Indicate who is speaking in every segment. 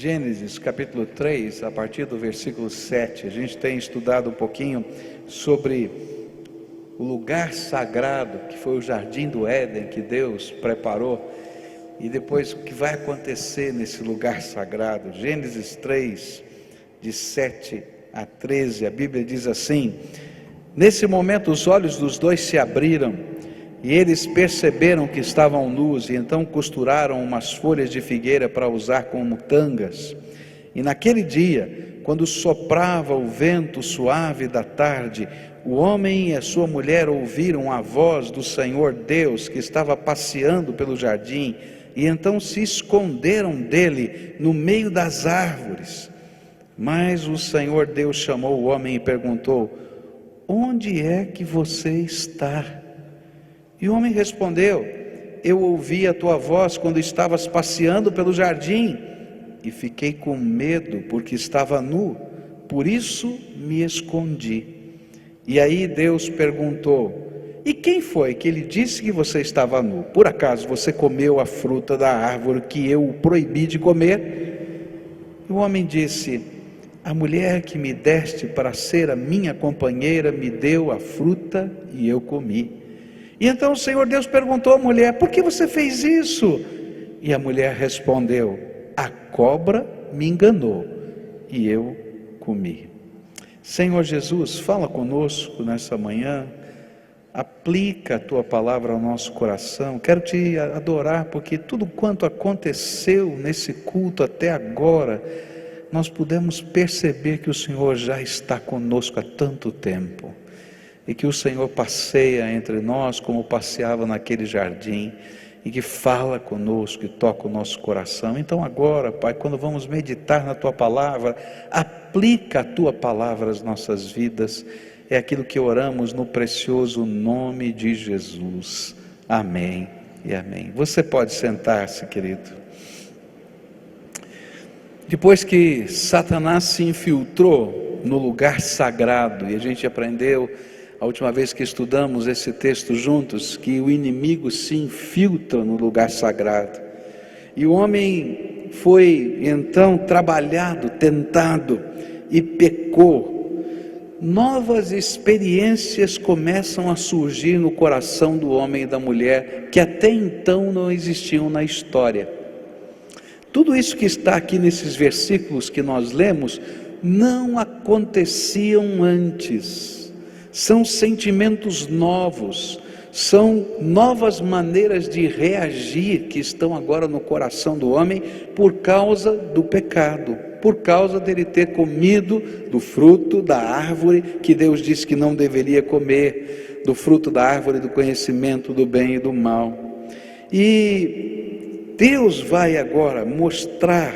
Speaker 1: Gênesis capítulo 3, a partir do versículo 7, a gente tem estudado um pouquinho sobre o lugar sagrado, que foi o jardim do Éden, que Deus preparou, e depois o que vai acontecer nesse lugar sagrado. Gênesis 3, de 7 a 13, a Bíblia diz assim: nesse momento os olhos dos dois se abriram, e eles perceberam que estavam nus, e então costuraram umas folhas de figueira para usar como tangas. E naquele dia, quando soprava o vento suave da tarde, o homem e a sua mulher ouviram a voz do Senhor Deus, que estava passeando pelo jardim, e então se esconderam dele no meio das árvores. Mas o Senhor Deus chamou o homem e perguntou: onde é que você está? E o homem respondeu: eu ouvi a tua voz quando estavas passeando pelo jardim, e fiquei com medo porque estava nu, por isso me escondi. E aí Deus perguntou: e quem foi que lhe disse que você estava nu? Por acaso você comeu a fruta da árvore que eu o proibi de comer? E o homem disse: a mulher que me deste para ser a minha companheira me deu a fruta e eu comi. E então o Senhor Deus perguntou à mulher: por que você fez isso? E a mulher respondeu: a cobra me enganou e eu comi. Senhor Jesus, fala conosco nessa manhã, aplica a tua palavra ao nosso coração. Quero te adorar porque tudo quanto aconteceu nesse culto até agora, nós pudemos perceber que o Senhor já está conosco há tanto tempo, e que o Senhor passeia entre nós como passeava naquele jardim, e que fala conosco, e toca o nosso coração. Então agora, Pai, quando vamos meditar na Tua Palavra, aplica a Tua Palavra às nossas vidas. É aquilo que oramos no precioso nome de Jesus. Amém e amém. Você pode sentar-se, querido. Depois que Satanás se infiltrou no lugar sagrado, e a gente aprendeu a última vez que estudamos esse texto juntos, que o inimigo se infiltra no lugar sagrado, e o homem foi então trabalhado, tentado e pecou. Novas experiências começam a surgir no coração do homem e da mulher, que até então não existiam na história. Tudo isso que está aqui nesses versículos que nós lemos não aconteciam antes. São sentimentos novos, são novas maneiras de reagir que estão agora no coração do homem por causa do pecado, por causa dele ter comido do fruto da árvore que Deus disse que não deveria comer, do fruto da árvore do conhecimento do bem e do mal. E Deus vai agora mostrar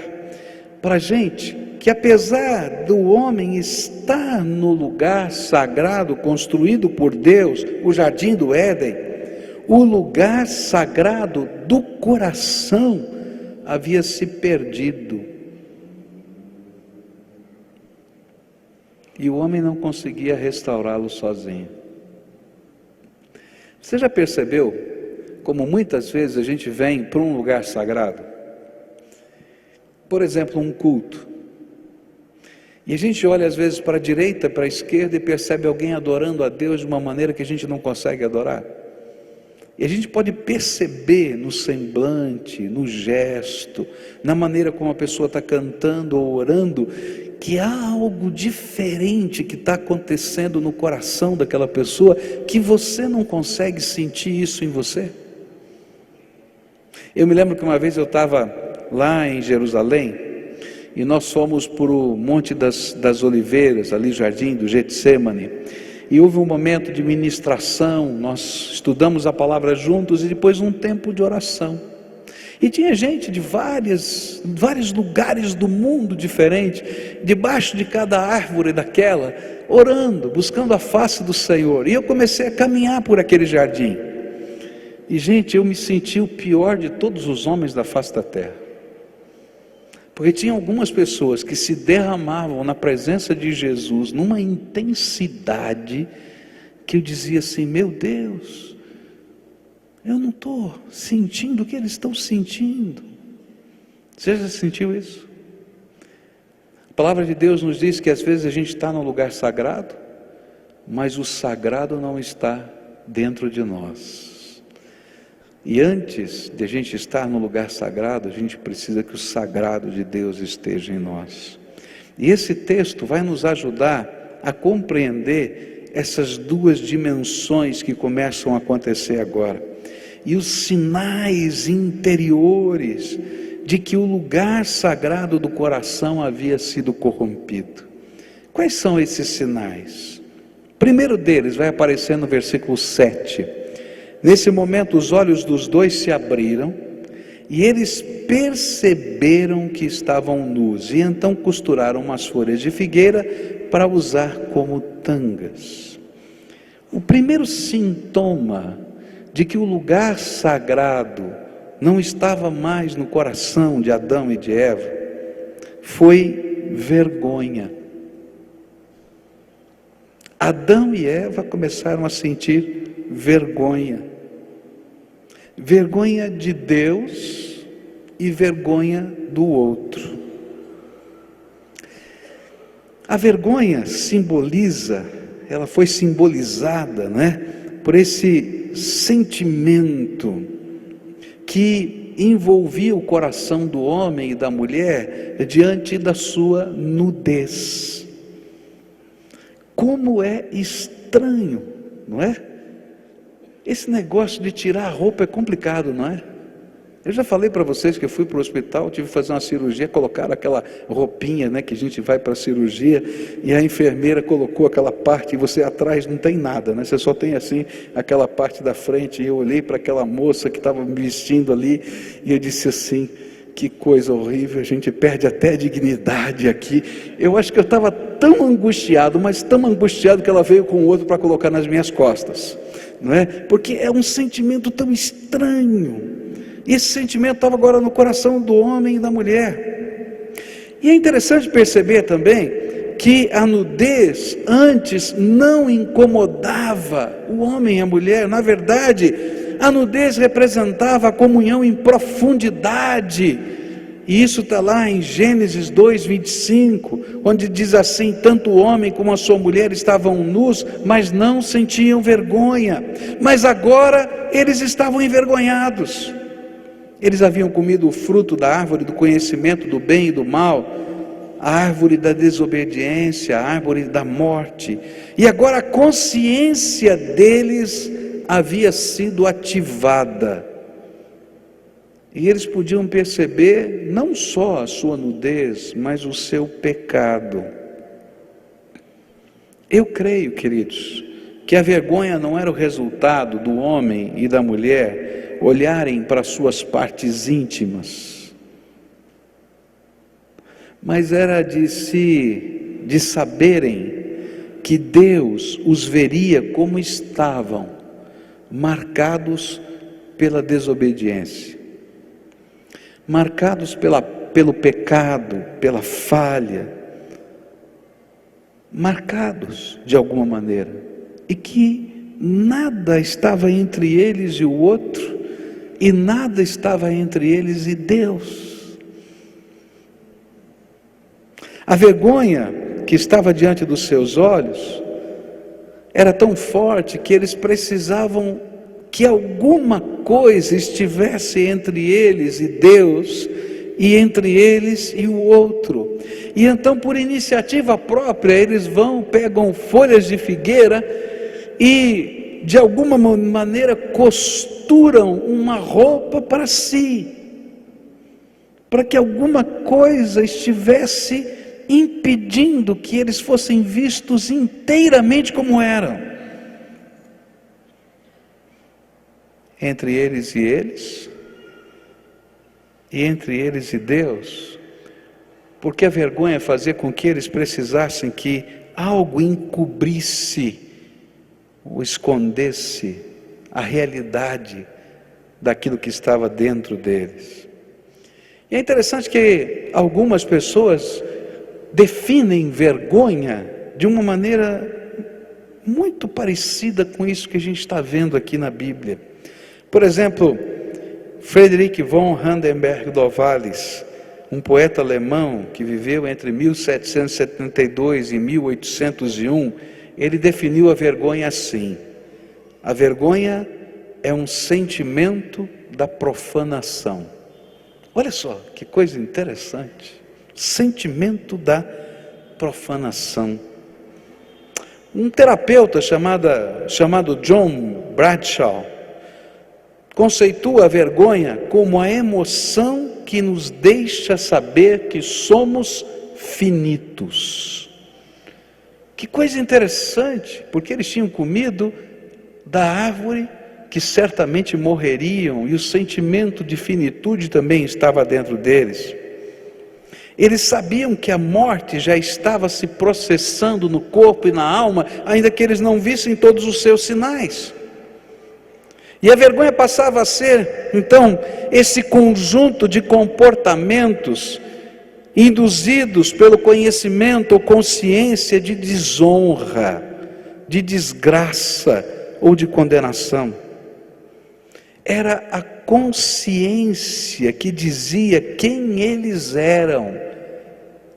Speaker 1: para a gente que apesar do homem estar no lugar sagrado construído por Deus, o jardim do Éden, o lugar sagrado do coração havia se perdido. E o homem não conseguia restaurá-lo sozinho. Você já percebeu como muitas vezes a gente vem para um lugar sagrado? Por exemplo, um culto. E a gente olha às vezes para a direita, para a esquerda e percebe alguém adorando a Deus de uma maneira que a gente não consegue adorar. E a gente pode perceber no semblante, no gesto, na maneira como a pessoa está cantando ou orando, que há algo diferente que está acontecendo no coração daquela pessoa, que você não consegue sentir isso em você. Eu me lembro que uma vez eu estava lá em Jerusalém, e nós fomos para o Monte das Oliveiras, ali jardim do Getsemane, e houve um momento de ministração, nós estudamos a palavra juntos, e depois um tempo de oração, e tinha gente de vários lugares do mundo diferente, debaixo de cada árvore daquela, orando, buscando a face do Senhor, e eu comecei a caminhar por aquele jardim, e gente, eu me senti o pior de todos os homens da face da terra, porque tinha algumas pessoas que se derramavam na presença de Jesus numa intensidade que eu dizia assim: meu Deus, eu não estou sentindo o que eles estão sentindo. Você já sentiu isso? A palavra de Deus nos diz que às vezes a gente está num lugar sagrado, mas o sagrado não está dentro de nós. E antes de a gente estar no lugar sagrado, a gente precisa que o sagrado de Deus esteja em nós. E esse texto vai nos ajudar a compreender essas duas dimensões que começam a acontecer agora. E os sinais interiores de que o lugar sagrado do coração havia sido corrompido. Quais são esses sinais? O primeiro deles vai aparecer no versículo 7. Nesse momento os olhos dos dois se abriram e eles perceberam que estavam nus e então costuraram umas folhas de figueira para usar como tangas. O primeiro sintoma de que o lugar sagrado não estava mais no coração de Adão e de Eva foi vergonha. Adão e Eva começaram a sentir vergonha. Vergonha de Deus e vergonha do outro. A vergonha simboliza, ela foi simbolizada, por esse sentimento que envolvia o coração do homem e da mulher diante da sua nudez. Como é estranho, não é? Esse negócio de tirar a roupa é complicado, não é? Eu já falei para vocês que eu fui para o hospital, tive que fazer uma cirurgia, colocaram aquela roupinha, que a gente vai para a cirurgia, e a enfermeira colocou aquela parte, e você atrás não tem nada, você só tem assim, aquela parte da frente, e eu olhei para aquela moça que estava me vestindo ali, e eu disse assim, que coisa horrível, a gente perde até a dignidade aqui. Eu acho que eu estava tão angustiado, mas tão angustiado que ela veio com o outro para colocar nas minhas costas, não é? Porque é um sentimento tão estranho. E esse sentimento estava agora no coração do homem e da mulher. E é interessante perceber também que a nudez antes não incomodava o homem e a mulher. Na verdade, a nudez representava a comunhão em profundidade. E isso está lá em Gênesis 2:25, onde diz assim: tanto o homem como a sua mulher estavam nus, mas não sentiam vergonha. Mas agora eles estavam envergonhados. Eles haviam comido o fruto da árvore do conhecimento do bem e do mal, a árvore da desobediência, a árvore da morte. E agora a consciência deles havia sido ativada. E eles podiam perceber não só a sua nudez, mas o seu pecado. Eu creio, queridos, que a vergonha não era o resultado do homem e da mulher olharem para suas partes íntimas, mas era de saberem que Deus os veria como estavam, marcados pela desobediência, marcados pelo pecado, pela falha, marcados de alguma maneira, e que nada estava entre eles e o outro, e nada estava entre eles e Deus. A vergonha que estava diante dos seus olhos era tão forte que eles precisavam que alguma coisa estivesse entre eles e Deus, e entre eles e o outro. E então, por iniciativa própria, eles pegam folhas de figueira e de alguma maneira costuram uma roupa para si, para que alguma coisa estivesse impedindo que eles fossem vistos inteiramente como eram. Entre eles e entre eles e Deus, porque a vergonha fazia com que eles precisassem que algo encobrisse ou escondesse a realidade daquilo que estava dentro deles. E é interessante que algumas pessoas definem vergonha de uma maneira muito parecida com isso que a gente está vendo aqui na Bíblia. Por exemplo, Friedrich von Hardenberg Novalis, um poeta alemão que viveu entre 1772 e 1801, ele definiu a vergonha assim: a vergonha é um sentimento da profanação. Olha só, que coisa interessante. Sentimento da profanação. Um terapeuta chamado John Bradshaw conceitua a vergonha como a emoção que nos deixa saber que somos finitos. Que coisa interessante, porque eles tinham comido da árvore que certamente morreriam, e o sentimento de finitude também estava dentro deles. Eles sabiam que a morte já estava se processando no corpo e na alma, ainda que eles não vissem todos os seus sinais. E a vergonha passava a ser, então, esse conjunto de comportamentos induzidos pelo conhecimento ou consciência de desonra, de desgraça ou de condenação. Era a consciência que dizia quem eles eram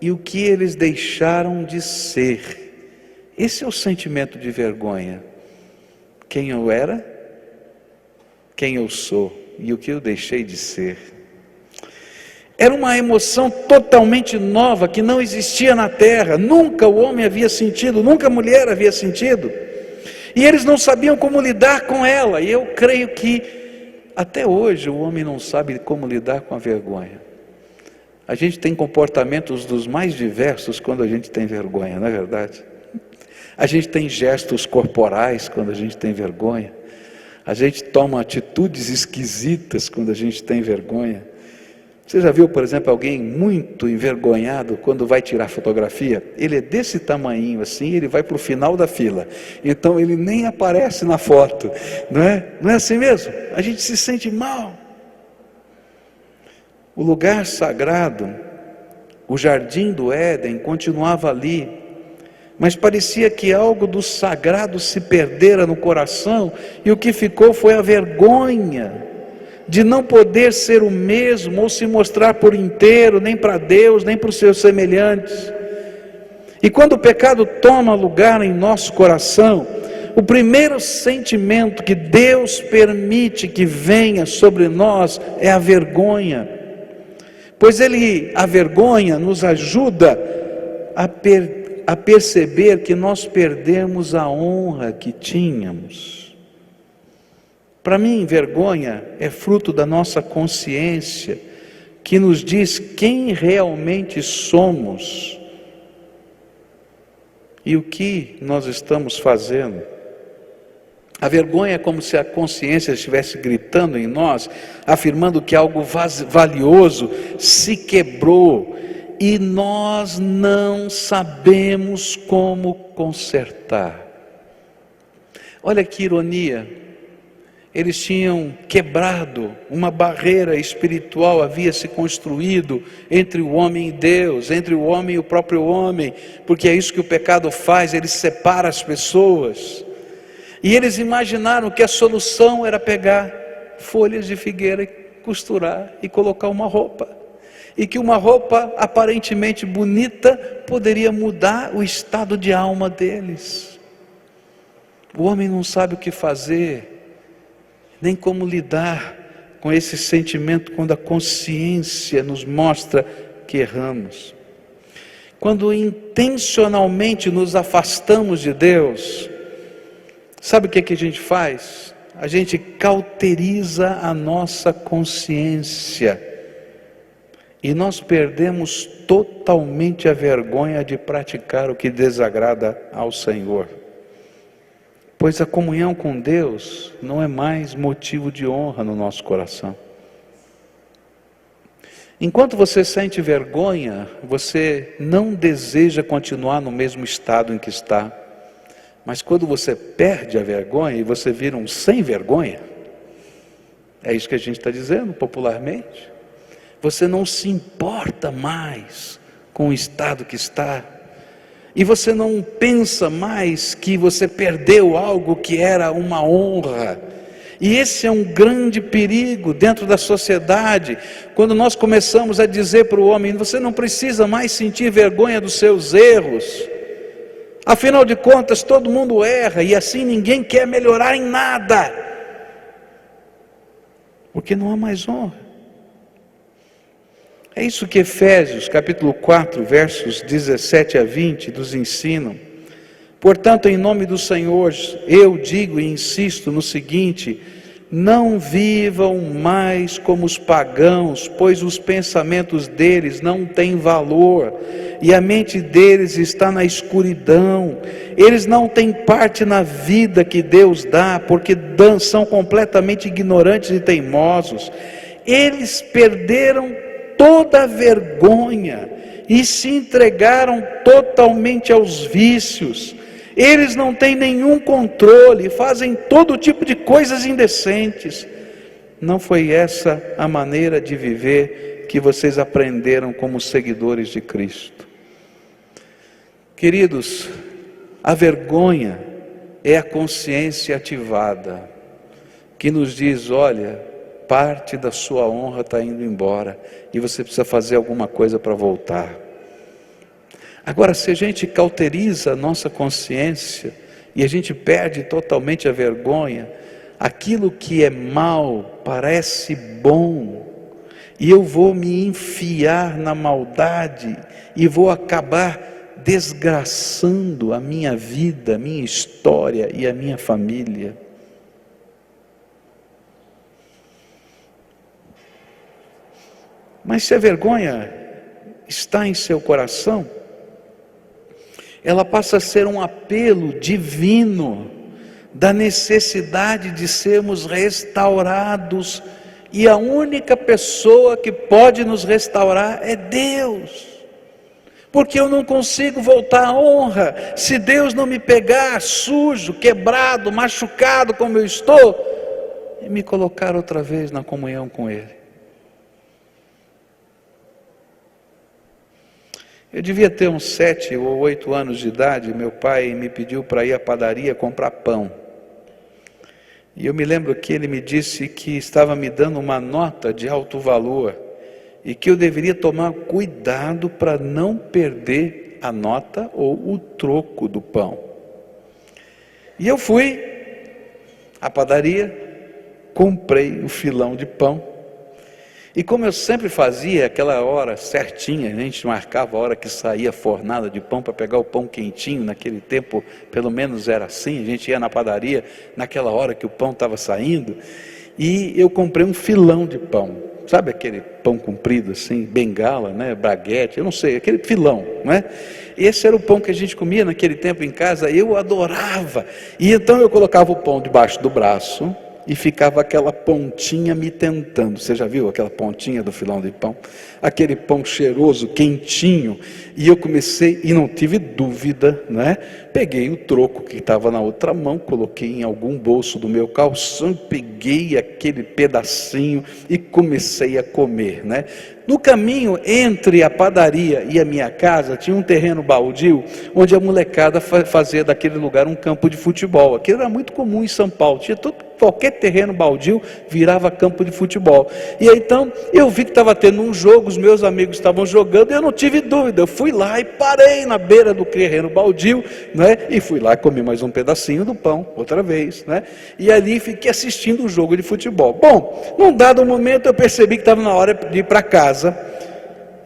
Speaker 1: e o que eles deixaram de ser. Esse é o sentimento de vergonha. Quem eu era, quem eu sou e o que eu deixei de ser. Era uma emoção totalmente nova que não existia na terra. Nunca o homem havia sentido, nunca a mulher havia sentido. E eles não sabiam como lidar com ela. E eu creio que até hoje o homem não sabe como lidar com a vergonha. A gente tem comportamentos dos mais diversos quando a gente tem vergonha, não é verdade? A gente tem gestos corporais quando a gente tem vergonha. A gente toma atitudes esquisitas quando a gente tem vergonha. Você já viu, por exemplo, alguém muito envergonhado quando vai tirar fotografia? Ele é desse tamanhinho assim, ele vai para o final da fila. Então ele nem aparece na foto, não é? Não é assim mesmo? A gente se sente mal. O lugar sagrado, o jardim do Éden, continuava ali, mas parecia que algo do sagrado se perdera no coração, e o que ficou foi a vergonha de não poder ser o mesmo, ou se mostrar por inteiro, nem para Deus, nem para os seus semelhantes. E quando o pecado toma lugar em nosso coração, o primeiro sentimento que Deus permite que venha sobre nós é a vergonha, pois a vergonha nos ajuda a perceber que nós perdemos a honra que tínhamos. Para mim, vergonha é fruto da nossa consciência, que nos diz quem realmente somos e o que nós estamos fazendo. A vergonha é como se a consciência estivesse gritando em nós, afirmando que algo valioso se quebrou e nós não sabemos como consertar. Olha que ironia. Eles tinham quebrado, uma barreira espiritual havia se construído entre o homem e Deus, entre o homem e o próprio homem, porque é isso que o pecado faz, ele separa as pessoas. E eles imaginaram que a solução era pegar folhas de figueira e costurar e colocar uma roupa. E que uma roupa aparentemente bonita poderia mudar o estado de alma deles. O homem não sabe o que fazer, nem como lidar com esse sentimento quando a consciência nos mostra que erramos. Quando intencionalmente nos afastamos de Deus, sabe o que a gente faz? A gente cauteriza a nossa consciência e nós perdemos totalmente a vergonha de praticar o que desagrada ao Senhor. Pois a comunhão com Deus não é mais motivo de honra no nosso coração. Enquanto você sente vergonha, você não deseja continuar no mesmo estado em que está. Mas quando você perde a vergonha e você vira um sem vergonha, é isso que a gente está dizendo popularmente. Você não se importa mais com o estado que está. E você não pensa mais que você perdeu algo que era uma honra. E esse é um grande perigo dentro da sociedade, quando nós começamos a dizer para o homem: você não precisa mais sentir vergonha dos seus erros, afinal de contas todo mundo erra, e assim ninguém quer melhorar em nada, porque não há mais honra. É isso que Efésios capítulo 4, versos 17 a 20 nos ensinam. Portanto, em nome do Senhor, eu digo e insisto no seguinte: não vivam mais como os pagãos, pois os pensamentos deles não têm valor, e a mente deles está na escuridão. Eles não têm parte na vida que Deus dá, porque são completamente ignorantes e teimosos. Eles perderam toda a vergonha e se entregaram totalmente aos vícios. Eles não têm nenhum controle, fazem todo tipo de coisas indecentes. Não foi essa a maneira de viver que vocês aprenderam como seguidores de Cristo. Queridos, a vergonha é a consciência ativada, que nos diz: olha, parte da sua honra está indo embora, e você precisa fazer alguma coisa para voltar. Agora, se a gente cauteriza a nossa consciência, e a gente perde totalmente a vergonha, aquilo que é mal parece bom, e eu vou me enfiar na maldade, e vou acabar desgraçando a minha vida, a minha história e a minha família. Mas se a vergonha está em seu coração, ela passa a ser um apelo divino da necessidade de sermos restaurados, e a única pessoa que pode nos restaurar é Deus, porque eu não consigo voltar à honra se Deus não me pegar sujo, quebrado, machucado como eu estou, e me colocar outra vez na comunhão com Ele. Eu devia ter uns 7 ou 8 anos de idade. Meu pai me pediu para ir à padaria comprar pão, e eu me lembro que ele me disse que estava me dando uma nota de alto valor, e que eu deveria tomar cuidado para não perder a nota ou o troco do pão. E eu fui à padaria, comprei o filão de pão, e como eu sempre fazia, aquela hora certinha, a gente marcava a hora que saía a fornada de pão para pegar o pão quentinho. Naquele tempo, pelo menos era assim, a gente ia na padaria naquela hora que o pão estava saindo, e eu comprei um filão de pão. Sabe aquele pão comprido assim, bengala, né, baguete, eu não sei, aquele filão, não é? Esse era o pão que a gente comia naquele tempo em casa, eu adorava. E então eu colocava o pão debaixo do braço, e ficava aquela pontinha me tentando. Você já viu aquela pontinha do filão de pão? Aquele pão cheiroso, quentinho. E eu comecei, e não tive dúvida, né? Peguei o troco que estava na outra mão, coloquei em algum bolso do meu calção, peguei aquele pedacinho e comecei a comer, né? No caminho entre a padaria e a minha casa tinha um terreno baldio, onde a molecada fazia daquele lugar um campo de futebol. Aquilo era muito comum em São Paulo, qualquer terreno baldio virava campo de futebol. E aí, então eu vi que estava tendo um jogo, os meus amigos estavam jogando, e eu não tive dúvida, eu fui lá e parei na beira do terreno baldio, né? E fui lá e comi mais um pedacinho do pão, outra vez, né? E ali fiquei assistindo o jogo de futebol. Bom, num dado momento eu percebi que estava na hora de ir para casa,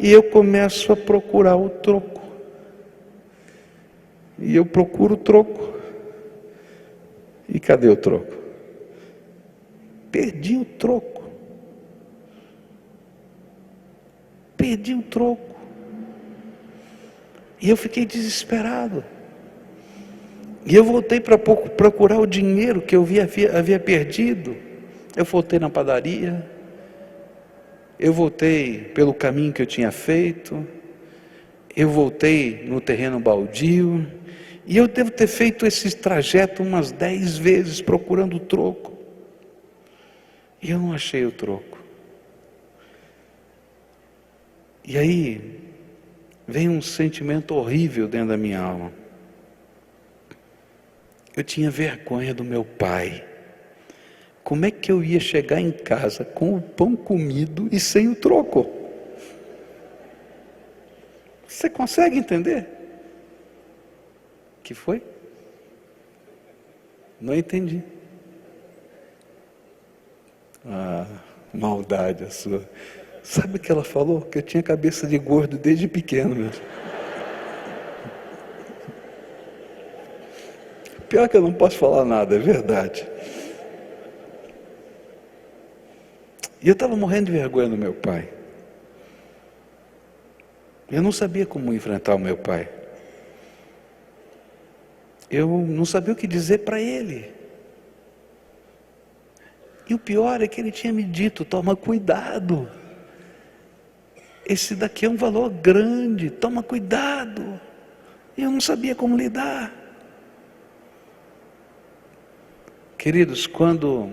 Speaker 1: e eu começo a procurar o troco, e eu procuro o troco, e cadê o troco? Perdi o troco, e eu fiquei desesperado, e eu voltei para procurar o dinheiro que eu havia perdido. Eu voltei na padaria, eu voltei pelo caminho que eu tinha feito, eu voltei no terreno baldio, e eu devo ter feito esse trajeto umas 10 vezes procurando o troco, e eu não achei o troco. E aí vem um sentimento horrível dentro da minha alma. Eu tinha vergonha do meu pai, como é que eu ia chegar em casa com o pão comido e sem o troco? Você consegue entender? Que foi? Não entendi. Ah, maldade a sua. Sabe o que ela falou? Que eu tinha cabeça de gordo desde pequeno mesmo. Pior que eu não posso falar nada, é verdade. E eu estava morrendo de vergonha do meu pai. Eu não sabia como enfrentar o meu pai. Eu não sabia o que dizer para ele. E o pior é que ele tinha me dito: toma cuidado. Esse daqui é um valor grande, toma cuidado. E eu não sabia como lidar. Queridos, quando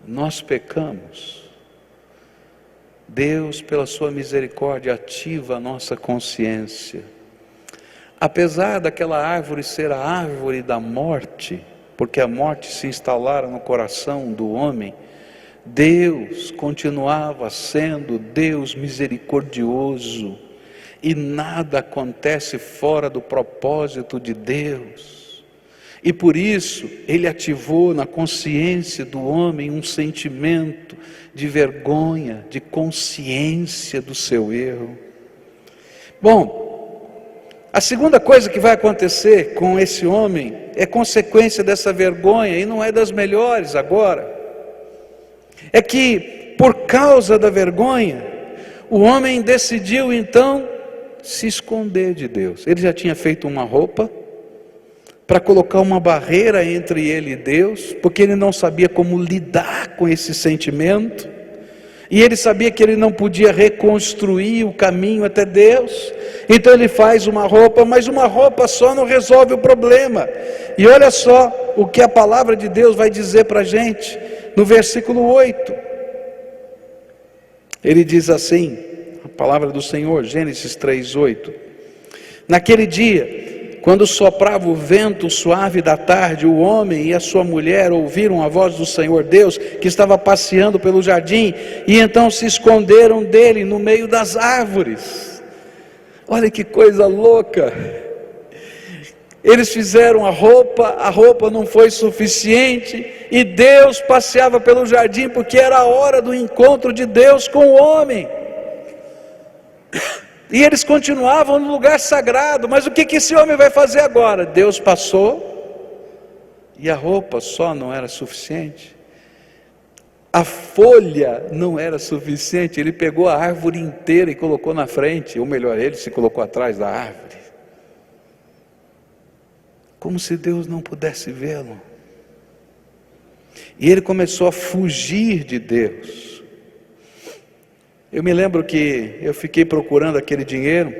Speaker 1: nós pecamos, Deus, pela sua misericórdia, ativa a nossa consciência. Apesar daquela árvore ser a árvore da morte, porque a morte se instalara no coração do homem, Deus continuava sendo Deus misericordioso, e nada acontece fora do propósito de Deus. E por isso, Ele ativou na consciência do homem um sentimento de vergonha, de consciência do seu erro. Bom, a segunda coisa que vai acontecer com esse homem é consequência dessa vergonha, e não é das melhores agora. É que, por causa da vergonha, o homem decidiu então se esconder de Deus. Ele já tinha feito uma roupa para colocar uma barreira entre ele e Deus, porque ele não sabia como lidar com esse sentimento, e ele sabia que ele não podia reconstruir o caminho até Deus. Então ele faz uma roupa, mas uma roupa só não resolve o problema. E olha só o que a palavra de Deus vai dizer para a gente, no versículo 8, ele diz assim, a palavra do Senhor, Gênesis 3:8, naquele dia, quando soprava o vento suave da tarde, o homem e a sua mulher ouviram a voz do Senhor Deus, que estava passeando pelo jardim, e então se esconderam dele no meio das árvores. Olha que coisa louca! Eles fizeram a roupa não foi suficiente, e Deus passeava pelo jardim, porque era a hora do encontro de Deus com o homem. E eles continuavam no lugar sagrado. Mas o que esse homem vai fazer agora? Deus passou, e a roupa só não era suficiente, a folha não era suficiente. Ele pegou a árvore inteira e colocou na frente, ou melhor, ele se colocou atrás da árvore, como se Deus não pudesse vê-lo. E ele começou a fugir de Deus. Eu me lembro que eu fiquei procurando aquele dinheiro,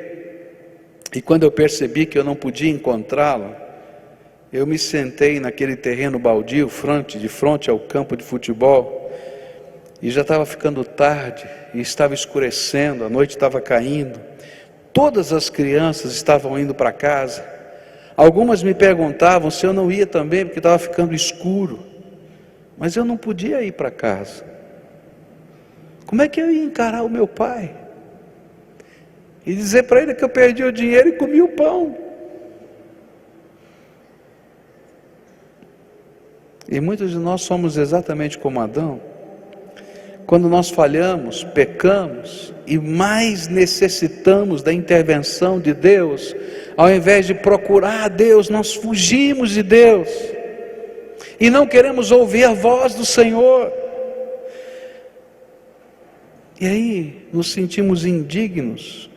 Speaker 1: e quando eu percebi que eu não podia encontrá-lo, eu me sentei naquele terreno baldio, de frente ao campo de futebol, e já estava ficando tarde, e estava escurecendo, a noite estava caindo, todas as crianças estavam indo para casa, algumas me perguntavam se eu não ia também, porque estava ficando escuro, mas eu não podia ir para casa. Como é que eu ia encarar o meu pai? E dizer para ele que eu perdi o dinheiro e comi o pão? E muitos de nós somos exatamente como Adão. Quando nós falhamos, pecamos, e mais necessitamos da intervenção de Deus, ao invés de procurar a Deus, nós fugimos de Deus, e não queremos ouvir a voz do Senhor. E aí nos sentimos indignos,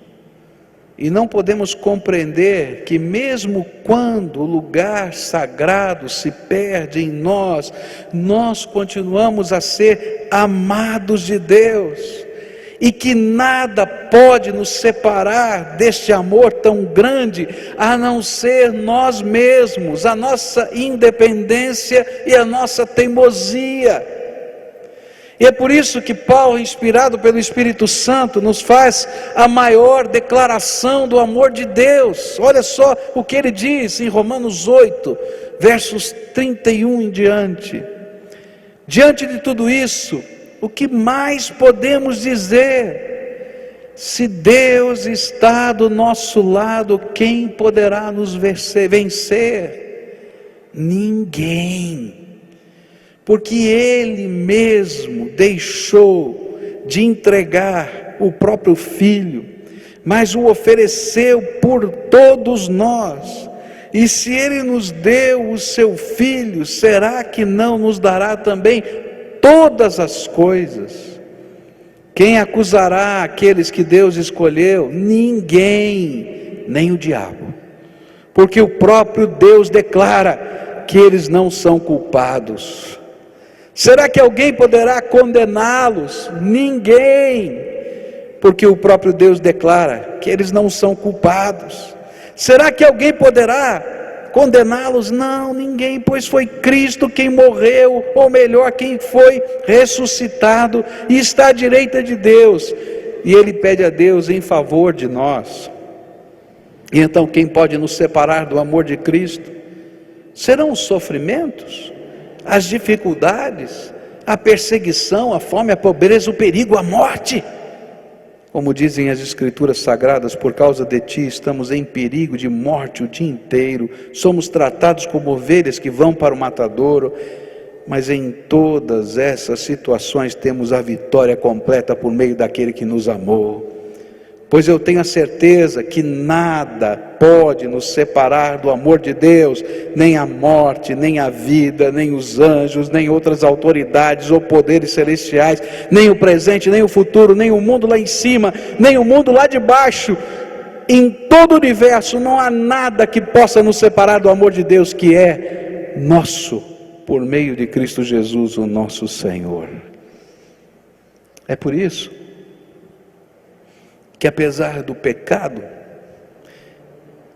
Speaker 1: e não podemos compreender que mesmo quando o lugar sagrado se perde em nós, nós continuamos a ser amados de Deus, e que nada pode nos separar deste amor tão grande, a não ser nós mesmos, a nossa independência e a nossa teimosia. E é por isso que Paulo, inspirado pelo Espírito Santo, nos faz a maior declaração do amor de Deus. Olha só o que ele diz em Romanos 8, versos 31 em diante. Diante de tudo isso, o que mais podemos dizer? Se Deus está do nosso lado, quem poderá nos vencer? Ninguém. Porque Ele mesmo deixou de entregar o próprio Filho, mas o ofereceu por todos nós. E se Ele nos deu o seu Filho, será que não nos dará também todas as coisas? Quem acusará aqueles que Deus escolheu? Ninguém, nem o diabo. Porque o próprio Deus declara que eles não são culpados. Será que alguém poderá condená-los? Ninguém. Porque o próprio Deus declara que eles não são culpados. Será que alguém poderá condená-los? Não, ninguém, pois foi Cristo quem morreu, ou melhor, quem foi ressuscitado e está à direita de Deus, e Ele pede a Deus em favor de nós. E então quem pode nos separar do amor de Cristo? Serão os sofrimentos, as dificuldades, a perseguição, a fome, a pobreza, o perigo, a morte. Como dizem as Escrituras Sagradas, por causa de Ti estamos em perigo de morte o dia inteiro, somos tratados como ovelhas que vão para o matadouro, mas em todas essas situações temos a vitória completa por meio daquele que nos amou. Pois eu tenho a certeza que nada pode nos separar do amor de Deus, nem a morte, nem a vida, nem os anjos, nem outras autoridades ou poderes celestiais, nem o presente, nem o futuro, nem o mundo lá em cima, nem o mundo lá de baixo. Em todo o universo não há nada que possa nos separar do amor de Deus, que é nosso, por meio de Cristo Jesus, o nosso Senhor. É por isso que apesar do pecado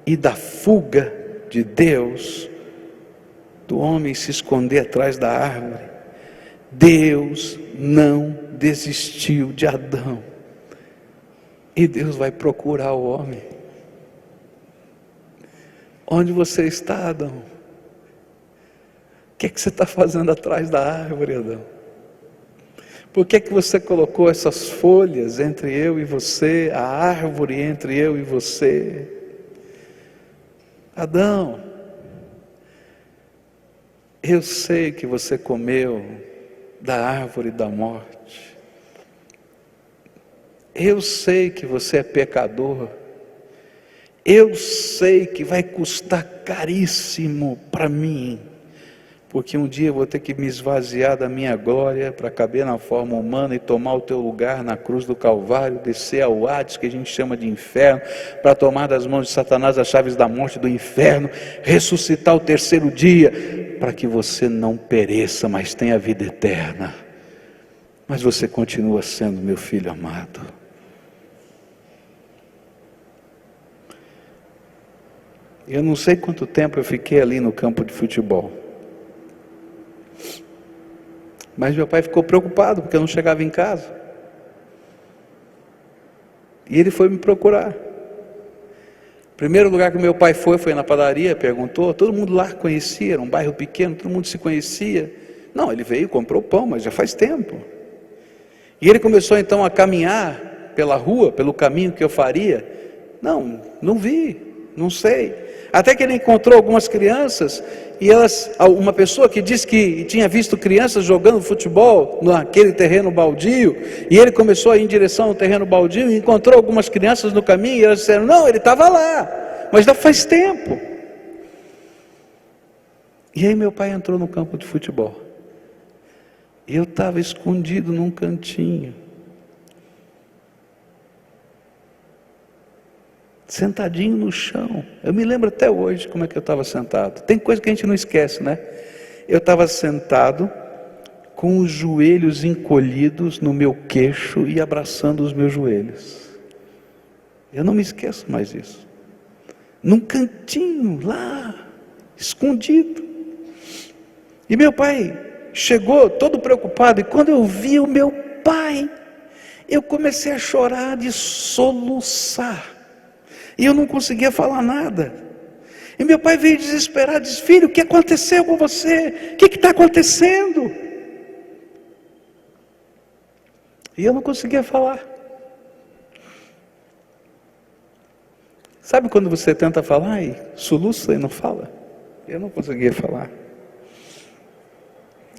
Speaker 1: e da fuga de Deus, do homem se esconder atrás da árvore, Deus não desistiu de Adão, e Deus vai procurar o homem. Onde você está, Adão? O que é que você está fazendo atrás da árvore, Adão? Por que é que você colocou essas folhas entre eu e você, a árvore entre eu e você? Adão, eu sei que você comeu da árvore da morte. Eu sei que você é pecador. Eu sei que vai custar caríssimo para mim, porque um dia eu vou ter que me esvaziar da minha glória para caber na forma humana e tomar o teu lugar na cruz do Calvário, descer ao Hades, que a gente chama de inferno, para tomar das mãos de Satanás as chaves da morte do inferno, ressuscitar o terceiro dia, para que você não pereça, mas tenha vida eterna. Mas você continua sendo meu filho amado. Eu não sei quanto tempo eu fiquei ali no campo de futebol, mas meu pai ficou preocupado porque eu não chegava em casa, e ele foi me procurar. O primeiro lugar que meu pai foi na padaria, perguntou, todo mundo lá conhecia, era um bairro pequeno, todo mundo se conhecia. Não, ele veio, comprou pão, mas já faz tempo. E ele começou então a caminhar pela rua, pelo caminho que eu faria. Não vi, não sei. Até que ele encontrou algumas crianças, e uma pessoa que disse que tinha visto crianças jogando futebol naquele terreno baldio, e ele começou a ir em direção ao terreno baldio, e encontrou algumas crianças no caminho, e elas disseram, não, ele estava lá, mas já faz tempo. E aí meu pai entrou no campo de futebol, e eu estava escondido num cantinho, sentadinho no chão. Eu me lembro até hoje como é que eu estava sentado. Tem coisa que a gente não esquece, né? Eu estava sentado com os joelhos encolhidos no meu queixo e abraçando os meus joelhos. Eu não me esqueço mais disso. Num cantinho lá, escondido. E meu pai chegou todo preocupado, e quando eu vi o meu pai, eu comecei a chorar, de soluçar. E eu não conseguia falar nada. E meu pai veio desesperado, disse, filho, o que aconteceu com você? O que está acontecendo? E eu não conseguia falar. Sabe quando você tenta falar e soluça e não fala? Eu não conseguia falar.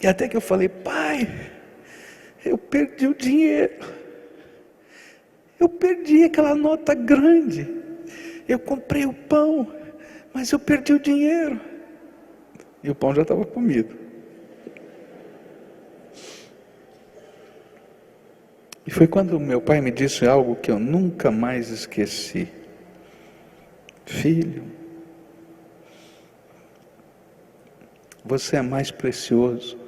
Speaker 1: E até que eu falei: pai, eu perdi o dinheiro. Eu perdi aquela nota grande. Eu comprei o pão, mas eu perdi o dinheiro. E o pão já estava comido. E foi quando meu pai me disse algo que eu nunca mais esqueci. Filho, você é mais precioso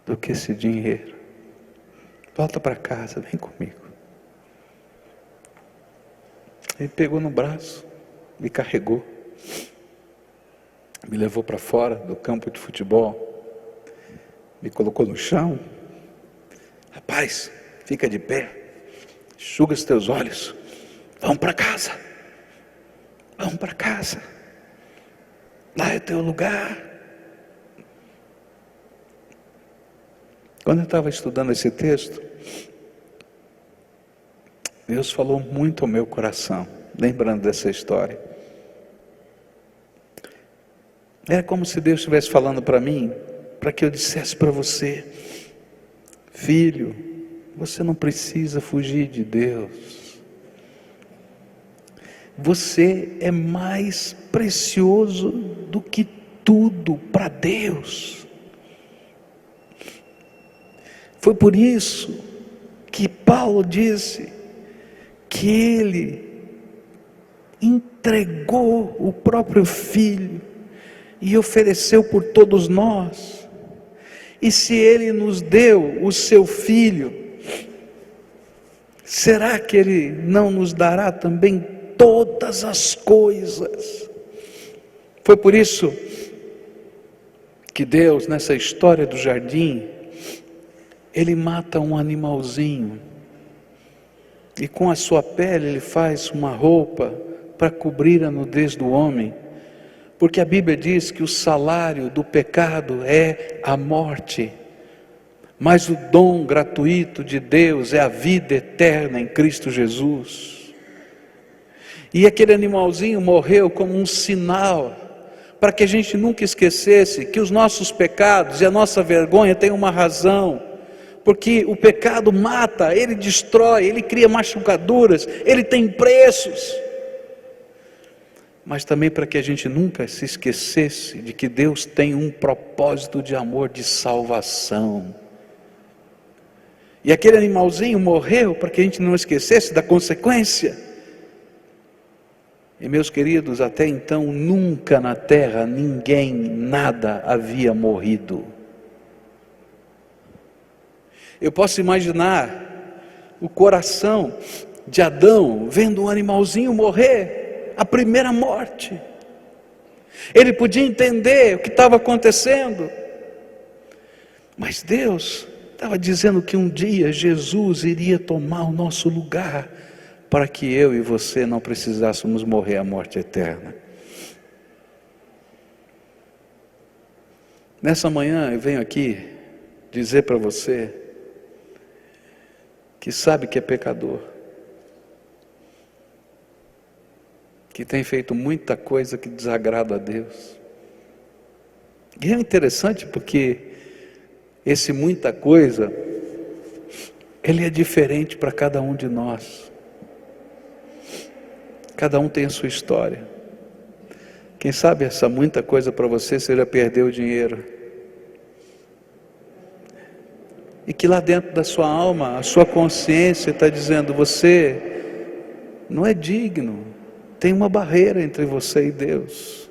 Speaker 1: do que esse dinheiro. Volta para casa, vem comigo. Ele pegou no braço, me carregou, me levou para fora do campo de futebol, me colocou no chão. Rapaz, fica de pé, enxuga os teus olhos, vamos para casa. Vamos para casa, lá é teu lugar. Quando eu estava estudando esse texto, Deus falou muito ao meu coração, lembrando dessa história. Era como se Deus estivesse falando para mim, para que eu dissesse para você: filho, você não precisa fugir de Deus. Você é mais precioso do que tudo para Deus. Foi por isso que Paulo disse que ele entregou o próprio Filho e ofereceu por todos nós. E se ele nos deu o seu Filho, será que ele não nos dará também todas as coisas? Foi por isso que Deus, nessa história do jardim, ele mata um animalzinho e com a sua pele ele faz uma roupa para cobrir a nudez do homem, porque a Bíblia diz que o salário do pecado é a morte, mas o dom gratuito de Deus é a vida eterna em Cristo Jesus. E aquele animalzinho morreu como um sinal, para que a gente nunca esquecesse que os nossos pecados e a nossa vergonha têm uma razão, porque o pecado mata, ele destrói, ele cria machucaduras, ele tem preços, mas também para que a gente nunca se esquecesse de que Deus tem um propósito de amor, de salvação. E aquele animalzinho morreu para que a gente não esquecesse da consequência. E meus queridos, até então nunca na terra ninguém, nada havia morrido. Eu posso imaginar o coração de Adão vendo um animalzinho morrer, a primeira morte. Ele podia entender o que estava acontecendo, mas Deus estava dizendo que um dia Jesus iria tomar o nosso lugar, para que eu e você não precisássemos morrer a morte eterna. Nessa manhã eu venho aqui dizer para você que sabe que é pecador, que tem feito muita coisa que desagrada a Deus. E é interessante porque esse muita coisa, ele é diferente para cada um de nós. Cada um tem a sua história. Quem sabe essa muita coisa para você seja perder o dinheiro. E que lá dentro da sua alma, a sua consciência está dizendo: você não é digno. Tem uma barreira entre você e Deus.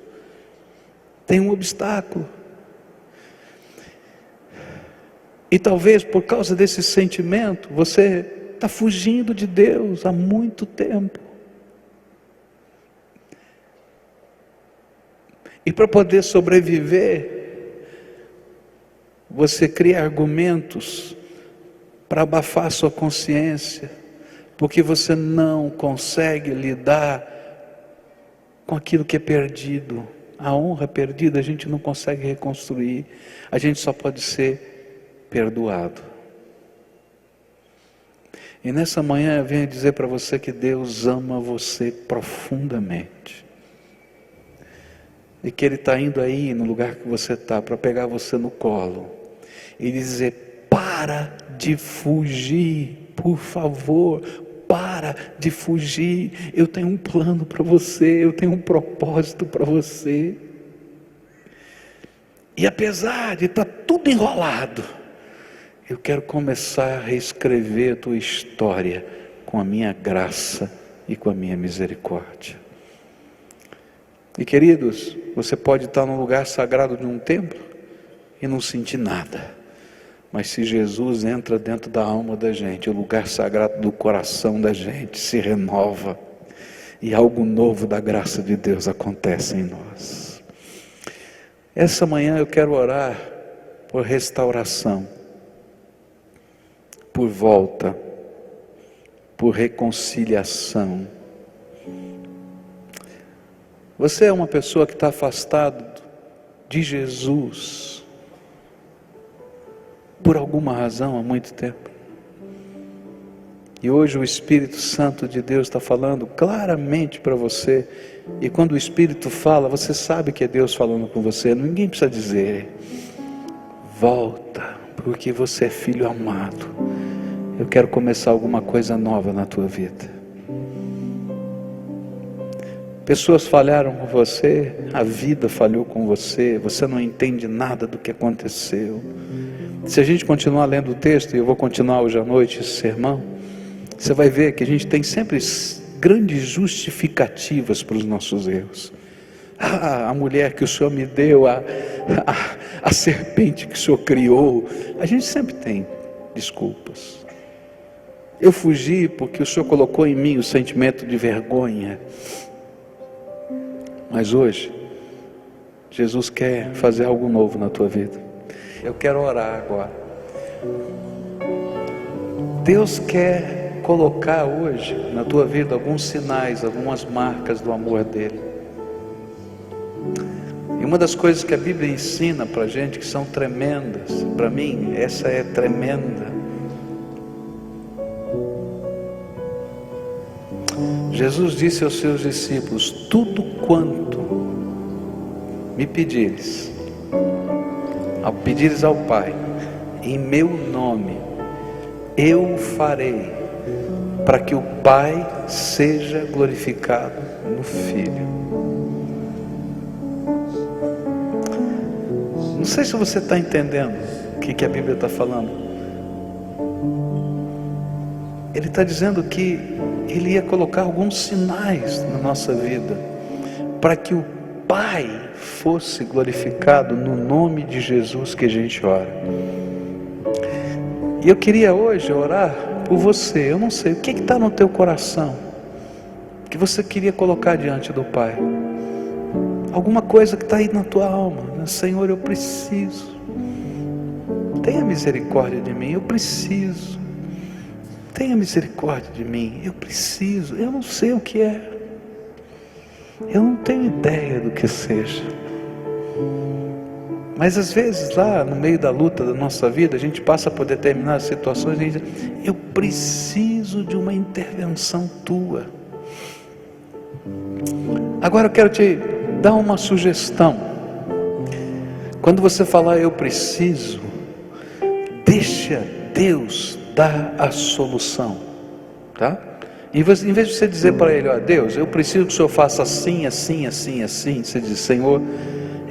Speaker 1: Tem um obstáculo. E talvez por causa desse sentimento, você está fugindo de Deus há muito tempo. E para poder sobreviver, você cria argumentos para abafar sua consciência, porque você não consegue lidar com aquilo que é perdido. A honra perdida a gente não consegue reconstruir, a gente só pode ser perdoado. E nessa manhã eu venho dizer para você que Deus ama você profundamente. E que Ele está indo aí no lugar que você está para pegar você no colo e dizer: para de fugir, por favor, para de fugir. Eu tenho um plano para você, eu tenho um propósito para você. E apesar de estar tudo enrolado, eu quero começar a reescrever a tua história com a minha graça e com a minha misericórdia. E queridos, você pode estar num lugar sagrado de um templo e não sentir nada. Mas se Jesus entra dentro da alma da gente, o lugar sagrado do coração da gente se renova. E algo novo da graça de Deus acontece em nós. Essa manhã eu quero orar por restauração, por volta, por reconciliação. Você é uma pessoa que está afastado de Jesus por alguma razão há muito tempo. E hoje o Espírito Santo de Deus está falando claramente para você. E quando o Espírito fala, você sabe que é Deus falando com você. Ninguém precisa dizer: volta, porque você é filho amado. Eu quero começar alguma coisa nova na tua vida. Pessoas falharam com você, a vida falhou com você, você não entende nada do que aconteceu. Se a gente continuar lendo o texto, e eu vou continuar hoje à noite esse sermão, você vai ver que a gente tem sempre grandes justificativas para os nossos erros. A mulher que o Senhor me deu, a serpente que o Senhor criou, a gente sempre tem desculpas. Eu fugi porque o Senhor colocou em mim o sentimento de vergonha. Mas hoje, Jesus quer fazer algo novo na tua vida. Eu quero orar agora. Deus quer colocar hoje na tua vida alguns sinais, algumas marcas do amor dele. E uma das coisas que a Bíblia ensina para a gente, que são tremendas, para mim essa é tremenda. Jesus disse aos seus discípulos: tudo quanto me pedires, ao pedires ao Pai, em meu nome, eu farei, para que o Pai seja glorificado no Filho. Não sei se você está entendendo o que a Bíblia está falando. Ele está dizendo que Ele ia colocar alguns sinais na nossa vida, para que o Pai fosse glorificado no nome de Jesus que a gente ora. E eu queria hoje orar por você. Eu não sei, o que está no teu coração, que você queria colocar diante do Pai? Alguma coisa que está aí na tua alma. Senhor, eu preciso. Tenha misericórdia de mim, eu preciso. Tenha misericórdia de mim, eu preciso. Eu não sei o que é, eu não tenho ideia do que seja. Mas às vezes lá no meio da luta da nossa vida, a gente passa por determinadas situações e diz: eu preciso de uma intervenção tua. Agora eu quero te dar uma sugestão. Quando você falar eu preciso, deixa Deus dar a solução, tá? Em vez de você dizer para Ele: ó Deus, eu preciso que o Senhor faça assim, assim, assim, assim, você diz: Senhor,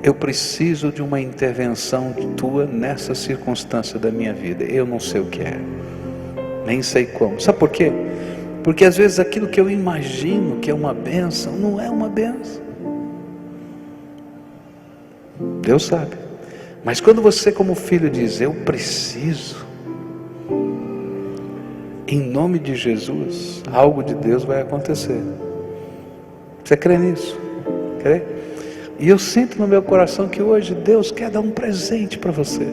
Speaker 1: eu preciso de uma intervenção tua nessa circunstância da minha vida. Eu não sei o que é, nem sei como. Sabe por quê? Porque às vezes aquilo que eu imagino que é uma bênção, não é uma bênção. Deus sabe. Mas quando você como filho diz: eu preciso, em nome de Jesus, algo de Deus vai acontecer. Você crê nisso? Crê? E eu sinto no meu coração que hoje Deus quer dar um presente para você.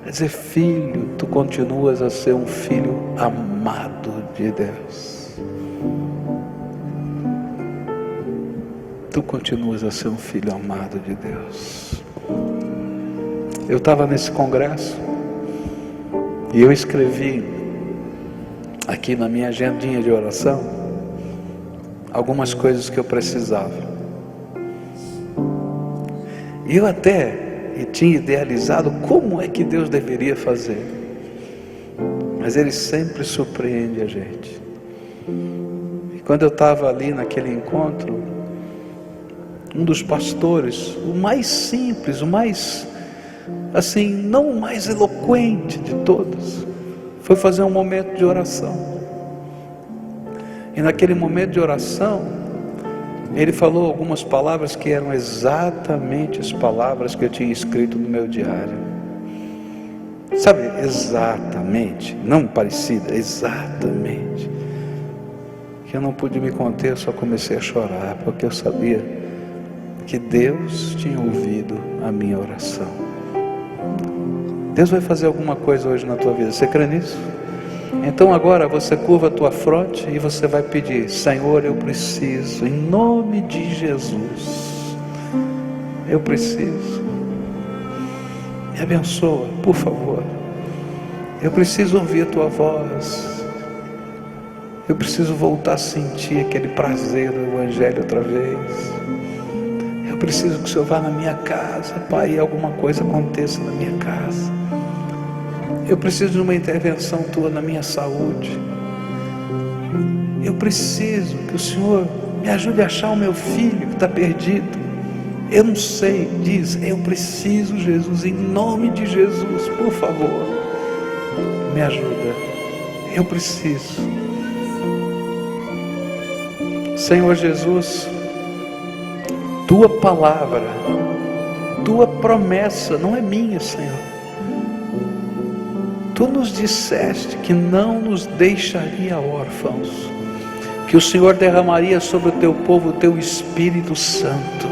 Speaker 1: Quer dizer: filho, tu continuas a ser um filho amado de Deus. Tu continuas a ser um filho amado de Deus. Eu estava nesse congresso e eu escrevi aqui na minha agendinha de oração algumas coisas que eu precisava. E eu até tinha idealizado como é que Deus deveria fazer, mas Ele sempre surpreende a gente. E quando eu estava ali naquele encontro, um dos pastores, o mais simples, o mais, assim, não o mais eloquente de todos, foi fazer um momento de oração. E naquele momento de oração, ele falou algumas palavras que eram exatamente as palavras que eu tinha escrito no meu diário. Sabe, exatamente, não parecida, exatamente. Que eu não pude me conter, eu só comecei a chorar, porque eu sabia que Deus tinha ouvido a minha oração. Deus vai fazer alguma coisa hoje na tua vida, você crê nisso? Então agora você curva a tua fronte e você vai pedir: Senhor, eu preciso, em nome de Jesus, eu preciso, me abençoa, por favor. Eu preciso ouvir a tua voz, eu preciso voltar a sentir aquele prazer do Evangelho outra vez. Eu preciso que o Senhor vá na minha casa, Pai, e alguma coisa aconteça na minha casa. Eu preciso de uma intervenção tua na minha saúde. Eu preciso que o Senhor me ajude a achar o meu filho que está perdido. Eu não sei, diz, eu preciso, Jesus, em nome de Jesus, por favor, me ajuda. Eu preciso. Senhor Jesus, tua palavra, tua promessa, não é minha, Senhor. Tu nos disseste que não nos deixaria órfãos, que o Senhor derramaria sobre o teu povo o teu Espírito Santo.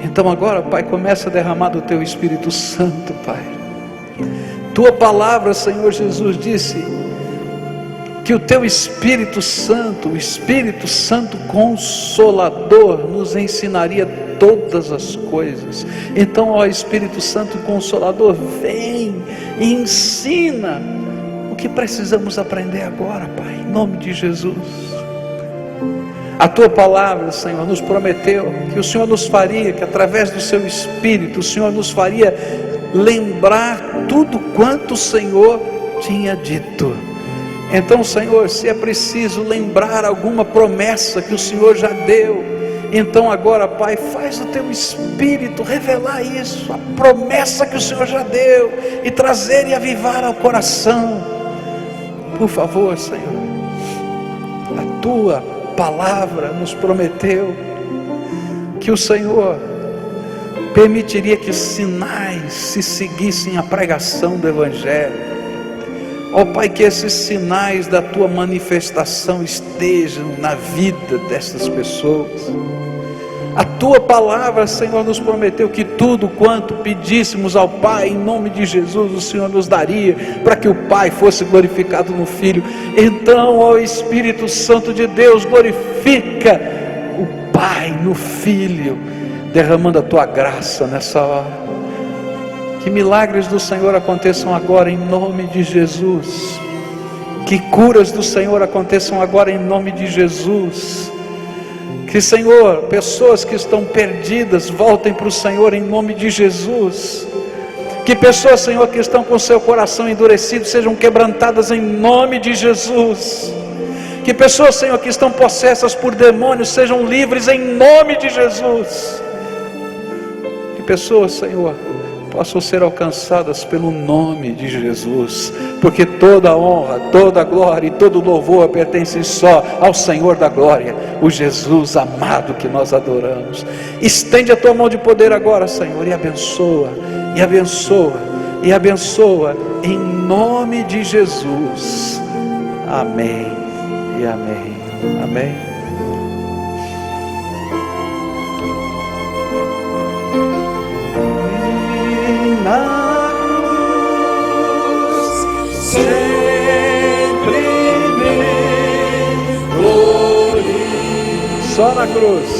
Speaker 1: Então agora, Pai, começa a derramar do teu Espírito Santo, Pai. Tua palavra, Senhor Jesus, disse que o teu Espírito Santo, o Espírito Santo Consolador, nos ensinaria todas as coisas. Então, ó Espírito Santo Consolador, vem e ensina o que precisamos aprender agora, Pai, em nome de Jesus. A tua palavra, Senhor, nos prometeu que o Senhor nos faria, que através do seu Espírito, o Senhor nos faria lembrar tudo quanto o Senhor tinha dito. Então, Senhor, se é preciso lembrar alguma promessa que o Senhor já deu, então agora, Pai, faz o teu Espírito revelar isso, a promessa que o Senhor já deu, e trazer e avivar ao coração. Por favor, Senhor, a tua palavra nos prometeu que o Senhor permitiria que sinais se seguissem a pregação do Evangelho. Ó Pai, que esses sinais da tua manifestação estejam na vida dessas pessoas. A tua palavra, Senhor, nos prometeu que tudo quanto pedíssemos ao Pai, em nome de Jesus, o Senhor nos daria, para que o Pai fosse glorificado no Filho. Então, ó Espírito Santo de Deus, glorifica o Pai no Filho, derramando a tua graça nessa hora. Que milagres do Senhor aconteçam agora em nome de Jesus. Que curas do Senhor aconteçam agora em nome de Jesus. Que, Senhor, pessoas que estão perdidas voltem para o Senhor em nome de Jesus. Que pessoas, Senhor, que estão com seu coração endurecido sejam quebrantadas em nome de Jesus. Que pessoas, Senhor, que estão possessas por demônios sejam livres em nome de Jesus. Que pessoas, Senhor, possam ser alcançadas pelo nome de Jesus, porque toda honra, toda glória e todo louvor pertencem só ao Senhor da glória, o Jesus amado que nós adoramos. Estende a tua mão de poder agora, Senhor, e abençoa, e abençoa, e abençoa, em nome de Jesus. Amém e amém. Amém. Na cruz sempre me glorifico. Só na cruz.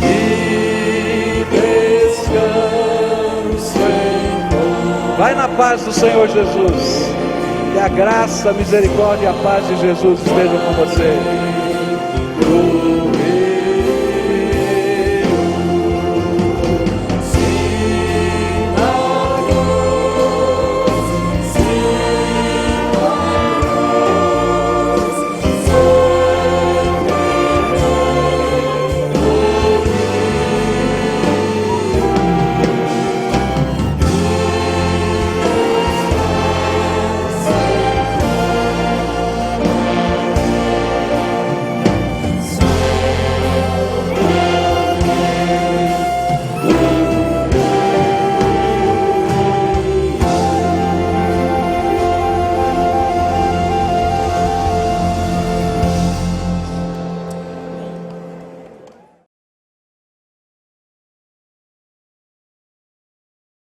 Speaker 1: E descanso em vós. Vai na paz do Senhor Jesus. Que a graça, a misericórdia e a paz de Jesus estejam com você.